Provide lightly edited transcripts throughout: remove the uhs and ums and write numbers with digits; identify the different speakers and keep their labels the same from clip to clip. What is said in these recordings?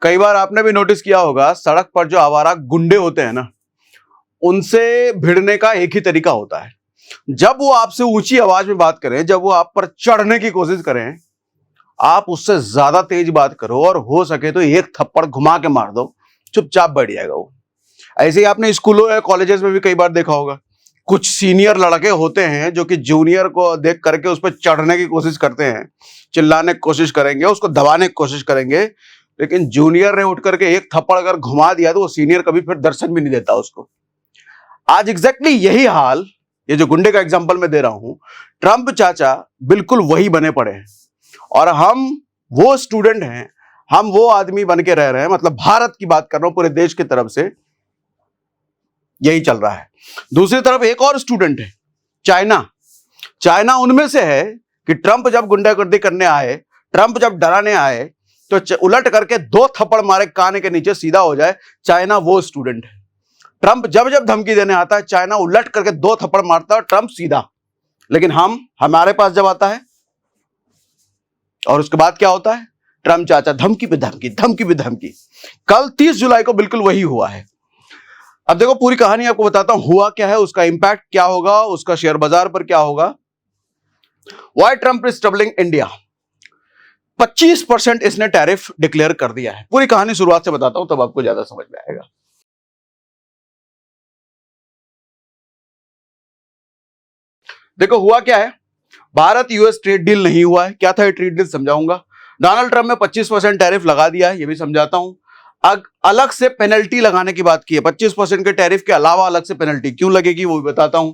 Speaker 1: कई बार आपने भी नोटिस किया होगा, सड़क पर जो आवारा गुंडे होते हैं ना, उनसे भिड़ने का एक ही तरीका होता है। जब वो आपसे ऊंची आवाज में बात करें, जब वो आप पर चढ़ने की कोशिश करें, आप उससे ज्यादा तेज बात करो और हो सके तो एक थप्पड़ घुमा के मार दो, चुपचाप बैठ जाएगा वो। ऐसे ही आपने स्कूलों या कॉलेजेस में भी कई बार देखा होगा, कुछ सीनियर लड़के होते हैं जो कि जूनियर को देख करके उस पर चढ़ने की कोशिश करते हैं, चिल्लाने की कोशिश करेंगे, उसको दबाने की कोशिश करेंगे, लेकिन जूनियर ने उठ करके एक थप्पड़ अगर घुमा दिया तो वो सीनियर कभी फिर दर्शन भी नहीं देता उसको। आज एग्जैक्टली यही हाल, ये जो गुंडे का एग्जांपल मैं दे रहा हूं, ट्रंप चाचा बिल्कुल वही बने पड़े हैं और हम वो स्टूडेंट हैं, हम वो आदमी बन के रह रहे हैं। मतलब भारत की बात कर रहा हूं, पूरे देश की तरफ से यही चल रहा है। दूसरी तरफ एक और स्टूडेंट है, चाइना। चाइना उनमें से है कि ट्रंप जब गुंडागर्दी करने आए, ट्रंप जब डराने आए, तो उलट करके 2 थप्पड़ मारे कान के नीचे सीधा हो जाए। चाइना वो स्टूडेंट है। ट्रंप जब जब धमकी देने आता है, चाइना उलट करके 2 थप्पड़ मारता है, ट्रंप सीधा। लेकिन हमारे पास जब आता है और उसके बाद क्या होता है, ट्रंप चाचा धमकी पे धमकी, धमकी पे धमकी। कल 30 जुलाई को बिल्कुल वही हुआ है। अब देखो पूरी कहानी आपको बताता हूं, हुआ क्या है, उसका इंपैक्ट क्या होगा, उसका शेयर बाजार पर क्या होगा। Why Trump is troubling India. 25% इसने टैरिफ डिक्लेयर कर दिया है। पूरी कहानी शुरुआत से बताता हूं, तब आपको ज्यादा समझ में आएगा। देखो हुआ क्या है, भारत यूएस ट्रेड डील नहीं हुआ है। क्या था ये ट्रेड डील, समझाऊंगा। डोनाल्ड ट्रंप ने 25% टैरिफ लगा दिया है, ये भी समझाता हूं। अलग से पेनल्टी लगाने की बात की है, 25% के टैरिफ के अलावा अलग से पेनल्टी क्यों लगेगी वो भी बताता हूं।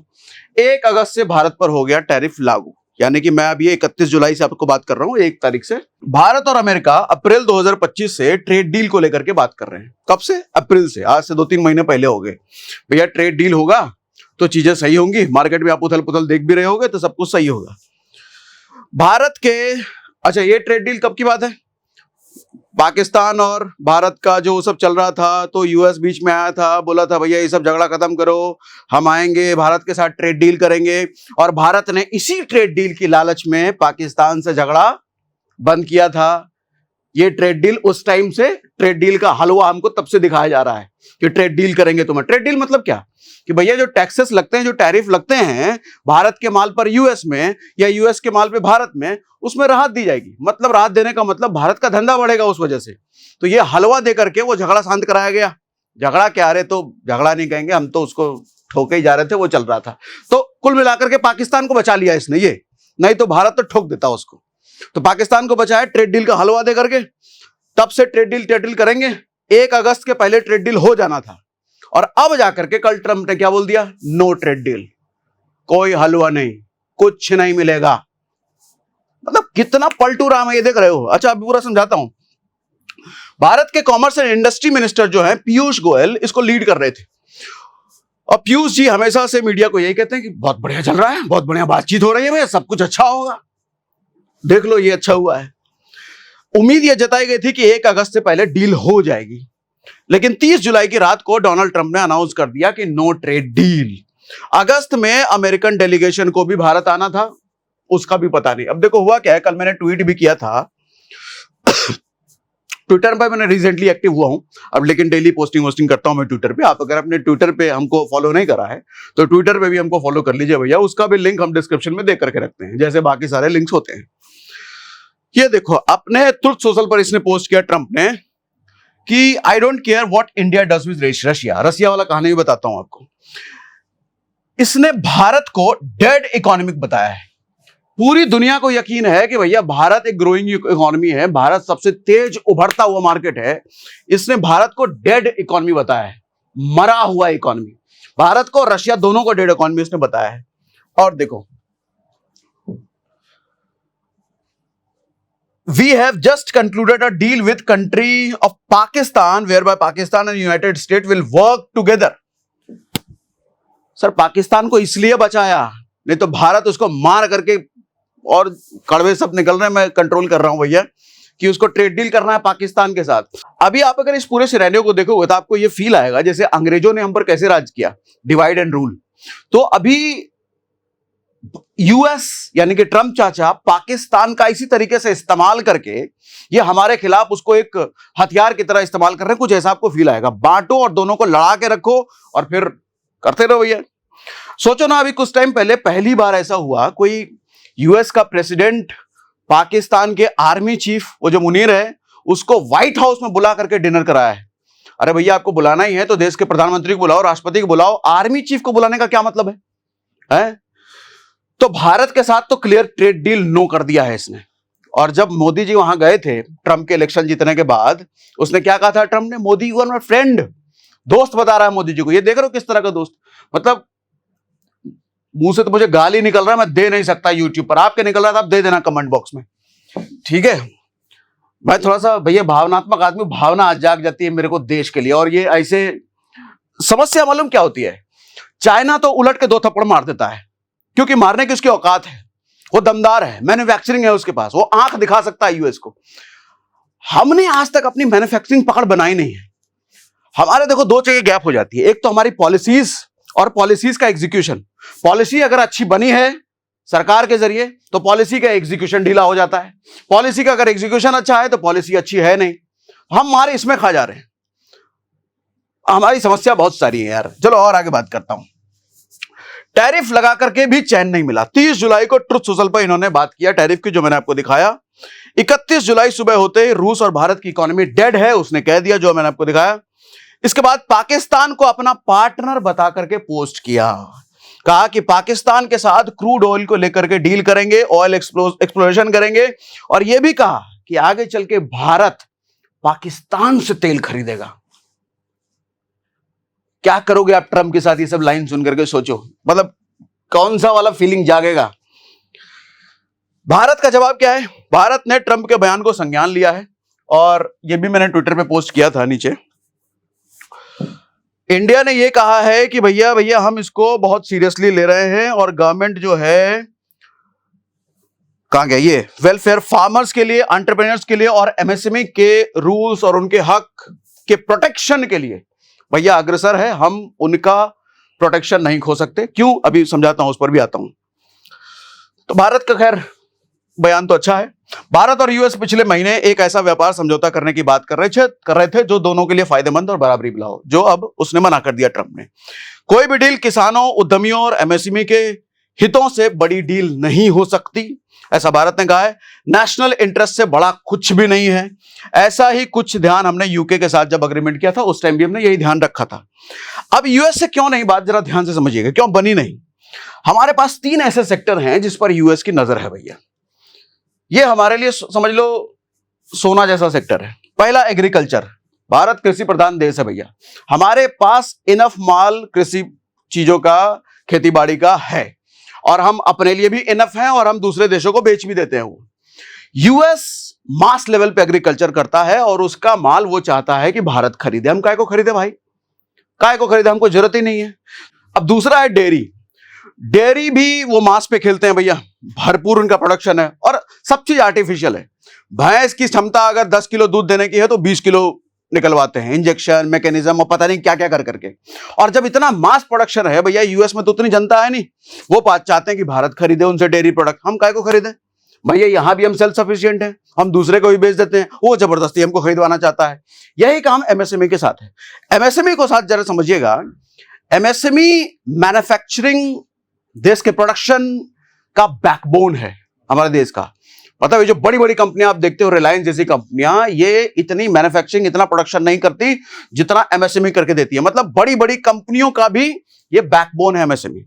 Speaker 1: 1 अगस्त से भारत पर हो गया टैरिफ लागू, यानी कि मैं अभी 31 जुलाई से आपको बात कर रहा हूं, 1 तारीख से। भारत और अमेरिका अप्रैल 2025 से ट्रेड डील को लेकर के बात कर रहे हैं। कब से? अप्रैल से। आज से 2-3 महीने पहले हो गए। भैया ट्रेड डील होगा तो चीजें सही होंगी, मार्केट में आप उथल पुथल देख भी रहे होगे तो सब कुछ सही होगा। भारत के, अच्छा ये ट्रेड डील कब की बात है? पाकिस्तान और भारत का जो सब चल रहा था, तो यूएस बीच में आया था, बोला था भैया ये सब झगड़ा खत्म करो, हम आएंगे भारत के साथ ट्रेड डील करेंगे। और भारत ने इसी ट्रेड डील की लालच में पाकिस्तान से झगड़ा बंद किया था। ये ट्रेड डील, उस टाइम से ट्रेड डील का हलवा हमको तब से दिखाया जा रहा है कि ट्रेड डील करेंगे तुम्हें। ट्रेड डील मतलब क्या, कि भैया जो टैक्सेस लगते हैं, जो टैरिफ लगते हैं भारत के माल पर यूएस में या यूएस के माल पे भारत में, उसमें राहत दी जाएगी। मतलब राहत देने का मतलब भारत का धंधा बढ़ेगा उस वजह से। तो ये हलवा दे करके वो झगड़ा शांत कराया गया। झगड़ा क्या, रहे तो झगड़ा नहीं कहेंगे, हम तो उसको ठोके ही जा रहे थे, वो चल रहा था। तो कुल मिलाकर के पाकिस्तान को बचा लिया इसने, ये नहीं तो भारत तो ठोक देता उसको। तो पाकिस्तान को बचाया ट्रेड डील का हलवा दे करके। तब से ट्रेड डील करेंगे। 1 अगस्त के पहले ट्रेड डील हो जाना था। और अब जाकर के कल ट्रंप ने क्या बोल दिया, नो ट्रेड डील, कोई हलवा नहीं, कुछ नहीं मिलेगा। मतलब कितना पलटू राम है ये, देख रहे हो। अच्छा अभी पूरा समझाता हूं। भारत के कॉमर्स एंड इंडस्ट्री मिनिस्टर जो है पीयूष गोयल, इसको लीड कर रहे थे। और पीयूष जी हमेशा से मीडिया को यही कहते हैं कि बहुत बढ़िया चल रहा है, बहुत बढ़िया बातचीत हो रही है, भैया सब कुछ अच्छा होगा, देख लो ये अच्छा हुआ है। उम्मीद यह जताई गई थी कि 1 अगस्त से पहले डील हो जाएगी, लेकिन 30 जुलाई की रात को डोनाल्ड ट्रंप ने अनाउंस कर दिया कि नो ट्रेड डील। अगस्त में अमेरिकन डेलीगेशन को भी भारत आना था, उसका भी पता नहीं। अब देखो हुआ क्या है, कल मैंने ट्वीट भी किया था ट्विटर पर, मैंने रिसेंटली एक्टिव हुआ हूं अब, लेकिन डेली पोस्टिंग करता हूं मैं ट्विटर पे। आप अगर अपने ट्विटर पे हमको फॉलो नहीं करा है तो ट्विटर पे भी हमको फॉलो कर लीजिए भैया, उसका भी लिंक हम डिस्क्रिप्शन में दे करके रखते हैं, जैसे बाकी सारे लिंक्स होते हैं। ये देखो अपने ट्रुथ सोशल पर इसने पोस्ट किया ट्रंप ने कि I don't care what India does with Russia. Russia वाला कहानी भी बताता हूं आपको। इसने भारत को डेड इकोनॉमिक बताया है। पूरी दुनिया को यकीन है कि भैया भारत एक ग्रोइंग इकोनॉमी है, भारत सबसे तेज उभरता हुआ मार्केट है। इसने भारत को डेड इकोनॉमी बताया है, मरा हुआ इकोनॉमी। भारत को रशिया दोनों को डेड इकोनॉमी इसने बताया है। और देखो, we have just concluded a deal with country of Pakistan whereby Pakistan and United States will work together। Sir Pakistan को इसलिए बचाया, नहीं तो भारत उसको मार करके, और कड़वे सब निकल रहे हैं, मैं कंट्रोल कर रहा हूं भैया, कि उसको ट्रेड डील करना है पाकिस्तान के साथ। अभी आप अगर इस पूरे सिनेरियो को देखोगे तो आपको ये फील आएगा जैसे अंग्रेजों ने हम पर कैसे राज किया, डिवाइड एंड रूल। तो अभी यूएस यानी कि ट्रम्प चाचा पाकिस्तान का इसी तरीके से इस्तेमाल करके ये हमारे खिलाफ उसको एक हथियार की तरह इस्तेमाल कर रहे हैं, कुछ ऐसा आपको फील आएगा। बांटो और दोनों को लड़ा के रखो और फिर करते रहो भैया। सोचो ना, अभी कुछ टाइम पहले पहली बार ऐसा हुआ, कोई यूएस का प्रेसिडेंट पाकिस्तान के आर्मी चीफ, वो जो मुनीर है, उसको व्हाइट हाउस में बुला करके डिनर कराया है। अरे भैया, आपको बुलाना ही है तो देश के प्रधानमंत्री को बुलाओ, राष्ट्रपति को बुलाओ, आर्मी चीफ को बुलाने का क्या मतलब है? तो भारत के साथ तो क्लियर ट्रेड डील नो कर दिया है इसने। और जब मोदी जी वहां गए थे ट्रंप के इलेक्शन जीतने के बाद, उसने क्या कहा था ट्रंप ने? Modi you are my friend, दोस्त बता रहा है मोदी जी को। ये देख रहे हो किस तरह का दोस्त, मतलब मुंह से तो मुझे गाली निकल रहा है, मैं दे नहीं सकता यूट्यूब पर, आपके निकल रहा था, आप दे देना कमेंट बॉक्स में, ठीक है? मैं थोड़ा सा भैया भावनात्मक आदमी, भावना आज जाग जाती है मेरे को देश के लिए। और ये ऐसे समस्या मालूम क्या होती है, चाइना तो उलट के 2 थप्पड़ मार देता है क्योंकि मारने की उसकी औकात है, वो दमदार है, मैन्युफैक्चरिंग है उसके पास, वो आंख दिखा सकता है यूएस को। हमने आज तक अपनी मैन्युफैक्चरिंग पकड़ बनाई नहीं है। हमारे देखो 2 जगह गैप हो जाती है, एक तो हमारी पॉलिसीज और पॉलिसीज का एग्जीक्यूशन। पॉलिसी अगर अच्छी बनी है सरकार के जरिए तो पॉलिसी का एग्जीक्यूशन ढीला हो जाता है, पॉलिसी का अगर एग्जीक्यूशन अच्छा है तो पॉलिसी अच्छी है नहीं, हम हमारे इसमें खा जा रहे हैं। हमारी समस्या बहुत सारी है यार। चलो और आगे बात करता हूं। टैरिफ लगा करके भी चैन नहीं मिला। 30 जुलाई को ट्रुथ सोशल पर इन्होंने बात किया टैरिफ की, जो मैंने आपको दिखाया। 31 जुलाई सुबह होते ही रूस और भारत की इकोनॉमी डेड है, उसने कह दिया, जो मैंने आपको दिखाया। इसके बाद पाकिस्तान को अपना पार्टनर बता करके पोस्ट किया, कहा कि पाकिस्तान के साथ क्रूड ऑयल को लेकर के डील करेंगे, ऑयल एक्सप्लोरेशन करेंगे, और यह भी कहा कि आगे चल के भारत पाकिस्तान से तेल खरीदेगा। क्या करोगे आप ट्रंप के साथ ये सब लाइन सुन करके? सोचो, मतलब कौन सा वाला फीलिंग जागेगा। भारत का जवाब क्या है? भारत ने ट्रंप के बयान को संज्ञान लिया है, और यह भी मैंने ट्विटर पे पोस्ट किया था नीचे। इंडिया ने यह कहा है कि भैया हम इसको बहुत सीरियसली ले रहे हैं, और गवर्नमेंट जो है, कहां गया ये, वेलफेयर फार्मर्स के लिए, एंटरप्रेन्योर्स के लिए और एमएसएमई के रूल्स और उनके हक के प्रोटेक्शन के लिए भैया अग्रसर है। हम उनका प्रोटेक्शन नहीं खो सकते। क्यों? अभी समझाता हूं, उस पर भी आता हूं। तो भारत का खैर बयान तो अच्छा है। भारत और यूएस पिछले महीने एक ऐसा व्यापार समझौता करने की बात कर रहे थे जो दोनों के लिए फायदेमंद और बराबरी मिला हो, जो अब उसने मना कर दिया ट्रंप ने। कोई भी डील किसानों, उद्यमियों और एमएसएमई के हितों से बड़ी डील नहीं हो सकती, ऐसा भारत ने कहा है। नेशनल इंटरेस्ट से बड़ा कुछ भी नहीं है। ऐसा ही कुछ ध्यान हमने यूके के साथ जब अग्रीमेंट किया था, उस टाइम भी हमने यही ध्यान रखा था। अब यूएस से क्यों नहीं, बात जरा ध्यान से समझिएगा, क्यों बनी नहीं। हमारे पास 3 ऐसे सेक्टर हैं जिस पर यूएस की नजर है भैया। ये हमारे लिए समझ लो सोना जैसा सेक्टर है। पहला, एग्रीकल्चर। भारत कृषि प्रधान देश है भैया, हमारे पास इनफ माल कृषि चीजों का, खेती बाड़ी का है, और हम अपने लिए भी इनफ हैं, और हम दूसरे देशों को बेच भी देते हैं। यूएस मास लेवल पे एग्रीकल्चर करता है, और उसका माल वो चाहता है कि भारत खरीदे। हम काय को खरीदे भाई, काय को खरीदे, हमको जरूरत ही नहीं है। अब दूसरा है डेयरी। डेयरी भी वो मास पे खेलते हैं भैया, भरपूर उनका प्रोडक्शन है, और सब चीज आर्टिफिशियल है। भैंस की क्षमता अगर 10 किलो दूध देने की है तो 20 किलो निकलवाते हैं, इंजेक्शन, मैकेनिज्म और पता नहीं क्या क्या कर करके। और जब इतना मास प्रोडक्शन है भैया, यूएस में तो उतनी जनता है नहीं, वो बात चाहते हैं कि भारत खरीदे उनसे डेयरी प्रोडक्ट। हम काय को खरीदें भैया, यहां भी हम सेल्फ सफिशिएंट हैं, हम दूसरे को भी बेच देते हैं, वो जबरदस्ती हमको खरीदवाना चाहता है। यही काम एमएसएमई के साथ है। एमएसएमई को साथ जरा समझिएगा। एमएसएमई मैन्युफैक्चरिंग देश के प्रोडक्शन का बैकबोन है हमारे देश का। पता है, जो बड़ी बड़ी कंपनियां आप देखते हो, रिलायंस जैसी कंपनियां, ये इतनी मैन्युफैक्चरिंग, इतना प्रोडक्शन नहीं करती जितना एमएसएमई करके देती है। मतलब बड़ी बड़ी कंपनियों का भी ये बैकबोन है एमएसएमई।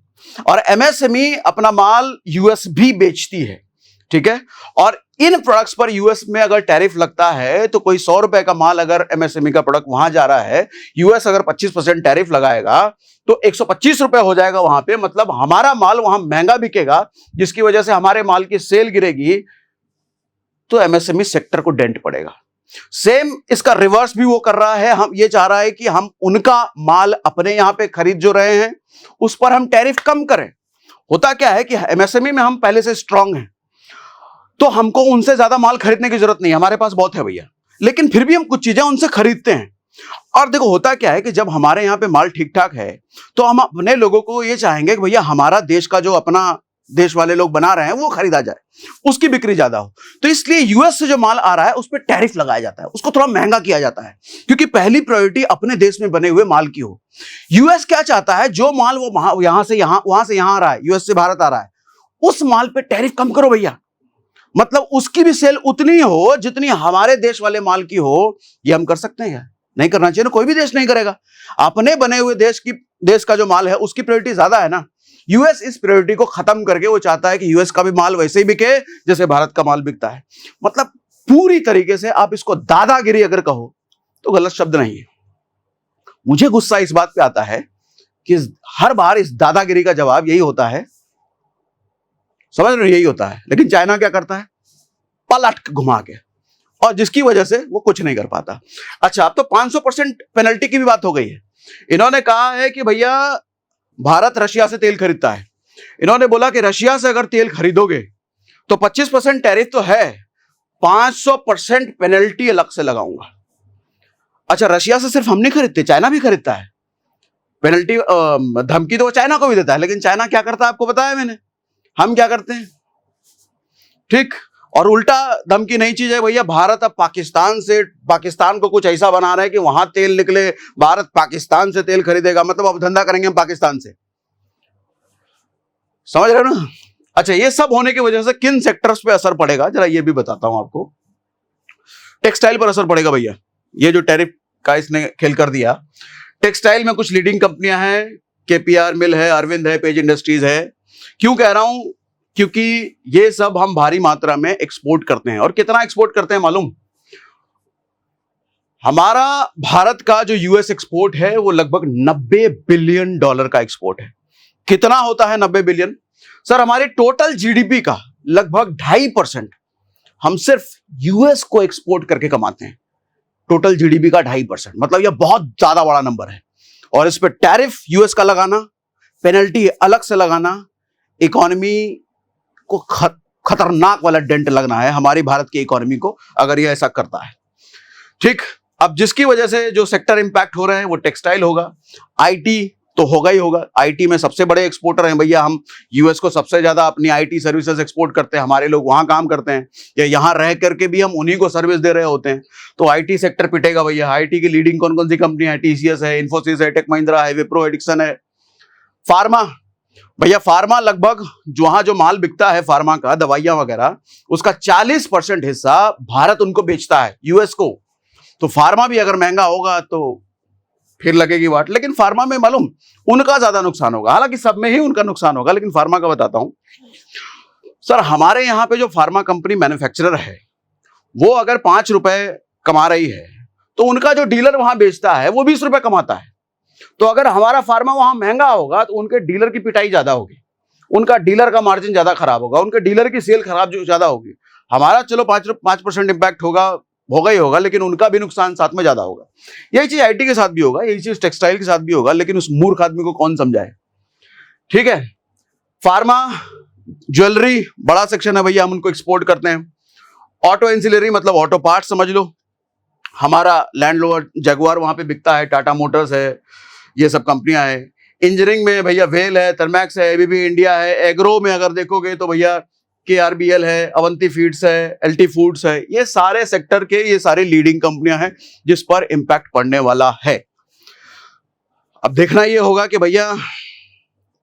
Speaker 1: और एमएसएमई अपना माल यूएस भी बेचती है, ठीक है। और इन प्रोडक्ट्स पर यूएस में अगर टैरिफ लगता है तो कोई 100 रुपए का माल अगर एमएसएमई का प्रोडक्ट वहां जा रहा है, यूएस अगर 25% टैरिफ लगाएगा तो 125 रुपए हो जाएगा वहां पे। मतलब हमारा माल वहां महंगा बिकेगा, जिसकी वजह से हमारे माल की सेल गिरेगी, तो एमएसएमई सेक्टर को डेंट पड़ेगा। सेम इसका रिवर्स भी वो कर रहा है। हम ये चाह रहा है कि हम उनका माल अपने यहां पे खरीद जो रहे हैं उस पर हम टैरिफ कम करें। होता क्या है कि एमएसएमई में हम पहले से स्ट्रांग हैं, तो हमको उनसे ज्यादा माल खरीदने की जरूरत नहीं, हमारे पास बहुत है भैया। लेकिन फिर भी हम कुछ चीजें उनसे खरीदते हैं। और देखो होता क्या है कि जब हमारे यहाँ पे माल ठीक ठाक है तो हम अपने लोगों को ये चाहेंगे कि भैया हमारा देश का जो अपना देश वाले लोग बना रहे हैं वो खरीदा जाए, उसकी बिक्री ज्यादा हो। तो इसलिए यूएस से जो माल आ रहा है उस पर टैरिफ लगाया जाता है, उसको थोड़ा महंगा किया जाता है, क्योंकि पहली प्रायोरिटी अपने देश में बने हुए माल की हो। यूएस क्या चाहता है, जो माल वो यहां से यहां आ रहा है, यूएस से भारत आ रहा है, उस माल पे टैरिफ कम करो भैया, मतलब उसकी भी सेल उतनी हो जितनी हमारे देश वाले माल की हो। ये हम कर सकते हैं क्या? नहीं करना चाहिए ना, कोई भी देश नहीं करेगा। अपने बने हुए देश का जो माल है उसकी प्रायोरिटी ज्यादा है ना। यूएस इस प्रायोरिटी को खत्म करके वो चाहता है कि यूएस का भी माल वैसे ही बिके जैसे भारत का माल बिकता है। मतलब पूरी तरीके से आप इसको दादागिरी अगर कहो तो गलत शब्द नहीं है। मुझे गुस्सा इस बात पे आता है कि हर बार इस दादागिरी का जवाब यही होता है, समझ रहे, यही होता है। लेकिन चाइना क्या करता है, पलट घुमा के, और जिसकी वजह से वो कुछ नहीं कर पाता। अच्छा, अब तो 500% पेनल्टी की भी बात हो गई है। इन्होंने कहा है कि भैया भारत रशिया से तेल खरीदता है, इन्होंने बोला कि रशिया से अगर तेल खरीदोगे तो 25% टैरिफ तो है, 500% पेनल्टी अलग से लगाऊंगा। अच्छा, रशिया से सिर्फ हम नहीं खरीदते, चाइना भी खरीदता है। पेनल्टी धमकी तो वो चाइना को भी देता है, लेकिन चाइना क्या करता है आपको बताया मैंने, हम क्या करते हैं, ठीक। और उल्टा धमकी नहीं चीज है भैया, भारत अब पाकिस्तान को कुछ ऐसा बना रहा है कि वहां तेल निकले, भारत पाकिस्तान से तेल खरीदेगा, मतलब अब धंधा करेंगे हम पाकिस्तान से, समझ रहे हो ना। अच्छा, ये सब होने की वजह से किन सेक्टर्स पे असर पड़ेगा जरा ये भी बताता हूं आपको। टेक्सटाइल पर असर पड़ेगा भैया, ये जो टैरिफ का इसने खेल कर दिया। टेक्सटाइल में कुछ लीडिंग कंपनियां हैं, केपीआर मिल है, अरविंद है, पेज इंडस्ट्रीज है। क्यों कह रहा हूं, क्योंकि ये सब हम भारी मात्रा में एक्सपोर्ट करते हैं। और कितना एक्सपोर्ट करते हैं मालूम, हमारा भारत का जो यूएस एक्सपोर्ट है वो लगभग $90 बिलियन का एक्सपोर्ट है। कितना होता है 90 बिलियन? सर, हमारे टोटल जीडीपी का लगभग 2.5% हम सिर्फ यूएस को एक्सपोर्ट करके कमाते हैं। टोटल जीडीपी का 2.5%, मतलब यह बहुत ज्यादा बड़ा नंबर है। और इस पर टैरिफ यूएस का लगाना, पेनल्टी अलग से लगाना, इकोनॉमी को खतरनाक वाला डेंट लगना है हमारी भारत की इकोनॉमी को, अगर ये ऐसा करता है, ठीक। अब जिसकी वजह से जो सेक्टर इंपैक्ट हो रहे हैं वो टेक्सटाइल होगा, आईटी तो होगा ही होगा। आईटी में सबसे बड़े एक्सपोर्टर हैं भैया हम, यूएस को सबसे ज्यादा अपनी आईटी सर्विसेज एक्सपोर्ट करते हैं, हमारे लोग वहां काम करते हैं, या यहां रह करके भी हम उन्हीं को सर्विस दे रहे होते हैं। तो आईटी सेक्टर पिटेगा भैया। आईटी की लीडिंग कौन कौन सी कंपनी है, टीसीएस है, इन्फोसिस है, टेक महिंद्रा है, विप्रो, एडिक्सन है। फार्मा भैया, फार्मा लगभग वहां जो माल बिकता है फार्मा का, दवाइयां वगैरह, उसका 40% हिस्सा भारत उनको बेचता है यूएस को। तो फार्मा भी अगर महंगा होगा तो फिर लगेगी वाट। लेकिन फार्मा में मालूम उनका ज्यादा नुकसान होगा, हालांकि सब में ही उनका नुकसान होगा, लेकिन फार्मा का बताता हूं। सर, हमारे यहां पे जो फार्मा कंपनी मैन्युफैक्चरर है वो अगर 5 रुपए कमा रही है तो उनका जो डीलर वहां बेचता है वो 20 रुपए कमाता है। तो अगर हमारा फार्मा वहां महंगा होगा तो उनके डीलर की पिटाई ज्यादा होगी, उनका डीलर का मार्जिन ज्यादा खराब होगा, उनके डीलर की सेल खराब जो ज्यादा होगी। हमारा चलो 5% इंपैक्ट होगा ही होगा, लेकिन उनका भी नुकसान साथ में ज्यादा होगा। यही चीज आईटी के साथ भी होगा, यही चीज टेक्सटाइल के साथ भी होगा, लेकिन उस मूर्ख आदमी को कौन समझाए, ठीक है। फार्मा, ज्वेलरी बड़ा सेक्शन है भैया, हम उनको एक्सपोर्ट करते हैं। ऑटो एंसिलरी मतलब ऑटो पार्ट समझ लो, हमारा लैंड रोवर जगुआर वहां पे बिकता है, टाटा मोटर्स है, ये सब कंपनियां हैं। इंजीनियरिंग में भैया वेल है, थर्मैक्स है, एबीबी इंडिया है। एग्रो में अगर देखोगे तो भैया केआरबीएल है, अवंती फीड्स है, एलटी फूड्स है। ये सारे सेक्टर के ये सारी लीडिंग कंपनियां हैं जिस पर इंपैक्ट पड़ने वाला है। अब देखना ये होगा कि भैया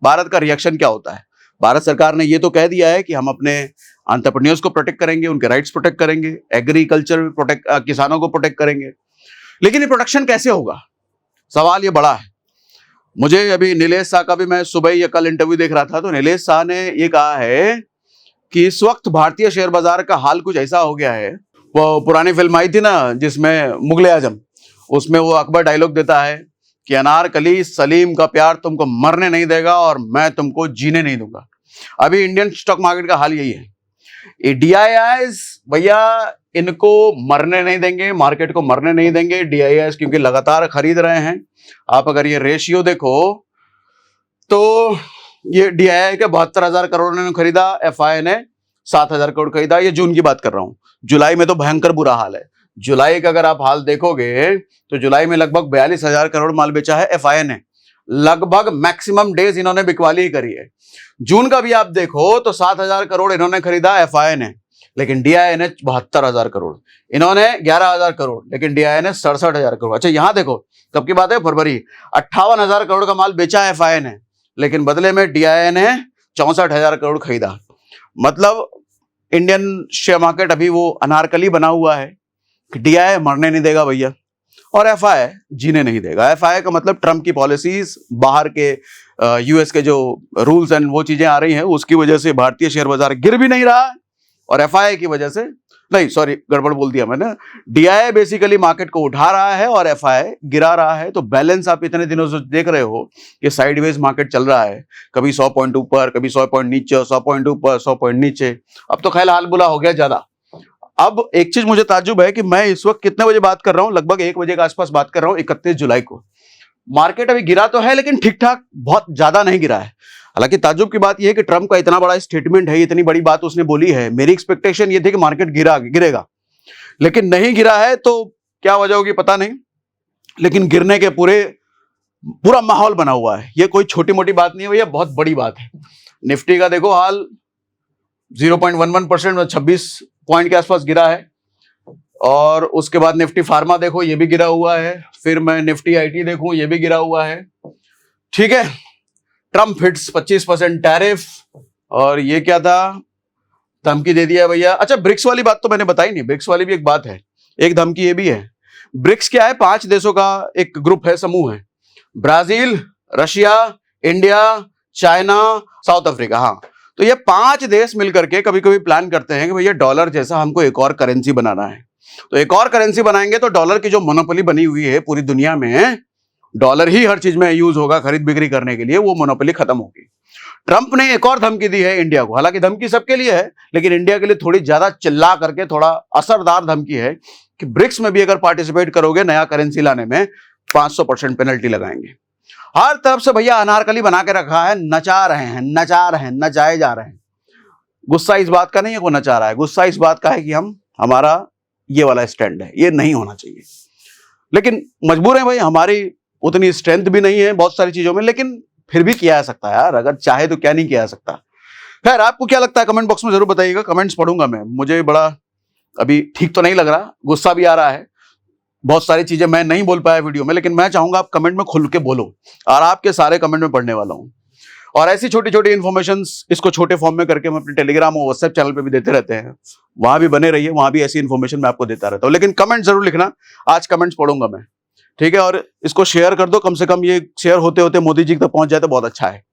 Speaker 1: भारत का रिएक्शन क्या होता है। भारत सरकार ने ये तो कह दिया है कि हम अपने एंटरप्रेन्योर्स को प्रोटेक्ट करेंगे, उनके राइट्स प्रोटेक्ट करेंगे, एग्रीकल्चर प्रोटेक्ट, किसानों को प्रोटेक्ट करेंगे। लेकिन ये प्रोटेक्शन कैसे होगा, सवाल ये बड़ा है। मुझे अभी नीलेश शाह का भी मैं सुबह या कल इंटरव्यू देख रहा था, तो नीलेश शाह ने ये कहा है कि इस वक्त भारतीय शेयर बाजार का हाल कुछ ऐसा हो गया है। वो पुरानी फिल्म आई थी ना जिसमें मुगले आजम, उसमें वो अकबर डायलॉग देता है कि अनारकली सलीम का प्यार तुमको मरने नहीं देगा और मैं तुमको जीने नहीं दूंगा। अभी इंडियन स्टॉक मार्केट का हाल यही है। ये DIIs भैया इनको मरने नहीं देंगे, मार्केट को मरने नहीं देंगे DIIs, क्योंकि लगातार खरीद रहे हैं। आप अगर ये रेशियो देखो तो ये DII के 72,000 करोड़ ने खरीदा, FI ने 7,000 करोड़ खरीदा। ये जून की बात कर रहा हूं, जुलाई में तो भयंकर बुरा हाल है। जुलाई का अगर आप हाल देखोगे तो जुलाई में लगभग 42,000 करोड़ माल बेचा है FI ने, लगभग मैक्सिमम डेज इन्होंने बिकवाली ही करी है। जून का भी आप देखो तो 7,000 करोड़ इन्होंने खरीदा एफआई ने, लेकिन डीआईआई ने 72,000 करोड़, इन्होंने 11,000 करोड़, लेकिन डीआईआई ने 67,000 करोड़। अच्छा यहां देखो कब की बात है, फरवरी, 58,000 करोड़ का माल बेचा एफआई ने, लेकिन बदले में डीआईआई ने 64,000 करोड़ खरीदा। मतलब इंडियन शेयर मार्केट अभी वो अनारकली बना हुआ है कि डीआईआई मरने नहीं देगा भैया और एफआई जीने नहीं देगा। एफआई का मतलब ट्रम्प की पॉलिसीज, बाहर के यूएस के जो रूल्स एंड वो चीजें आ रही हैं, उसकी वजह से भारतीय शेयर बाजार गिर भी नहीं रहा है, और एफआई की वजह से नहीं, सॉरी गड़बड़ बोल दिया मैंने, डीआईआई बेसिकली मार्केट को उठा रहा है और एफआई गिरा रहा है। तो बैलेंस आप इतने दिनों से देख रहे हो कि साइडवेज मार्केट चल रहा है, कभी 100 पॉइंट ऊपर, कभी 100 पॉइंट नीचे, 100 पॉइंट ऊपर, 100 पॉइंट नीचे। अब तो खैर हाल बुला हो गया ज्यादा। अब एक चीज मुझे ताज्जुब है कि मैं इस वक्त कितने बजे बात कर रहा हूं, लगभग 1 बजे के आसपास बात कर रहा हूं, 31 जुलाई को। मार्केट अभी गिरा तो है लेकिन ठीक ठाक, बहुत ज्यादा नहीं गिरा है। हालांकि ताज्जुब की बात यह है कि ट्रम्प का इतना बड़ा स्टेटमेंट है, इतनी बड़ी बात उसने बोली है, मेरी एक्सपेक्टेशन ये थी कि मार्केट गिरेगा, लेकिन नहीं गिरा है। तो क्या वजह होगी पता नहीं, लेकिन गिरने के पूरा माहौल बना हुआ है। ये कोई छोटी मोटी बात नहीं है भैया, बहुत बड़ी बात है। निफ्टी का देखो हाल 0.11% में 26 पॉइंट के आसपास गिरा है, और उसके बाद निफ्टी फार्मा देखो ये भी गिरा हुआ है, फिर मैं निफ्टी आईटी देखूं ये भी गिरा हुआ है। ठीक है, ट्रम्प हिट्स 25% टैरिफ, और ये क्या था, धमकी दे दिया भैया। अच्छा ब्रिक्स वाली बात तो मैंने बताई नहीं, ब्रिक्स वाली भी एक बात है, एक धमकी ये भी है। ब्रिक्स क्या है, 5 देशों का एक ग्रुप है, समूह है, Brazil, Russia, India, China, south Africa. हाँ, तो ये 5 देश मिलकर के कभी कभी प्लान करते हैं कि भैया डॉलर जैसा हमको एक और करेंसी बनाना है। तो एक और करेंसी बनाएंगे तो डॉलर की जो मोनोपोली बनी हुई है पूरी दुनिया में, डॉलर ही हर चीज में यूज होगा खरीद बिक्री करने के लिए, वो मोनोपोली खत्म होगी। ट्रंप ने एक और धमकी दी है इंडिया को, हालांकि धमकी सबके लिए है, लेकिन इंडिया के लिए थोड़ी ज्यादा चिल्ला करके थोड़ा असरदार धमकी है कि ब्रिक्स में भी अगर पार्टिसिपेट करोगे नया करेंसी लाने में 500% पेनल्टी लगाएंगे। हर तरफ से भैया अनारकली बना के रखा है, नचा रहे हैं, नचाए जा रहे हैं। गुस्सा इस बात का नहीं है को नचा रहा है, गुस्सा इस बात का है कि हमारा ये वाला स्टैंड है, ये नहीं होना चाहिए। लेकिन मजबूर है भाई, हमारी उतनी स्ट्रेंथ भी नहीं है बहुत सारी चीजों में, लेकिन फिर भी किया जा सकता है यार, अगर चाहे तो क्या नहीं किया जा सकता। खैर आपको क्या लगता है कमेंट बॉक्स में जरूर बताइएगा, कमेंट्स पढ़ूंगा मैं। मुझे बड़ा अभी ठीक तो नहीं लग रहा, गुस्सा भी आ रहा है, बहुत सारी चीजें मैं नहीं बोल पाया वीडियो में, लेकिन मैं चाहूंगा आप कमेंट में खुल के बोलो, और आपके सारे कमेंट में पढ़ने वाला हूं। और ऐसी छोटी छोटी इन्फॉर्मेशन इसको छोटे फॉर्म में करके हम अपने टेलीग्राम और व्हाट्सएप चैनल पे भी देते रहते हैं, वहां भी बने रहिए, वहां भी ऐसी इन्फॉर्मेशन मैं आपको देता रहता हूं। लेकिन कमेंट जरूर लिखना, आज कमेंट्स पढ़ूंगा मैं, ठीक है। और इसको शेयर कर दो, कम से कम ये शेयर होते होते मोदी जी तक पहुंच जाए तो बहुत अच्छा है।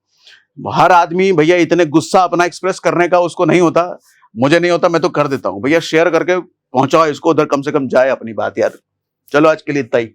Speaker 1: हर आदमी भैया इतने गुस्सा अपना एक्सप्रेस करने का उसको नहीं होता, मुझे नहीं होता, मैं तो कर देता हूं भैया, शेयर करके पहुंचाओ इसको उधर, कम से कम जाए अपनी बात यार। चलो आज के लिए इतना ही।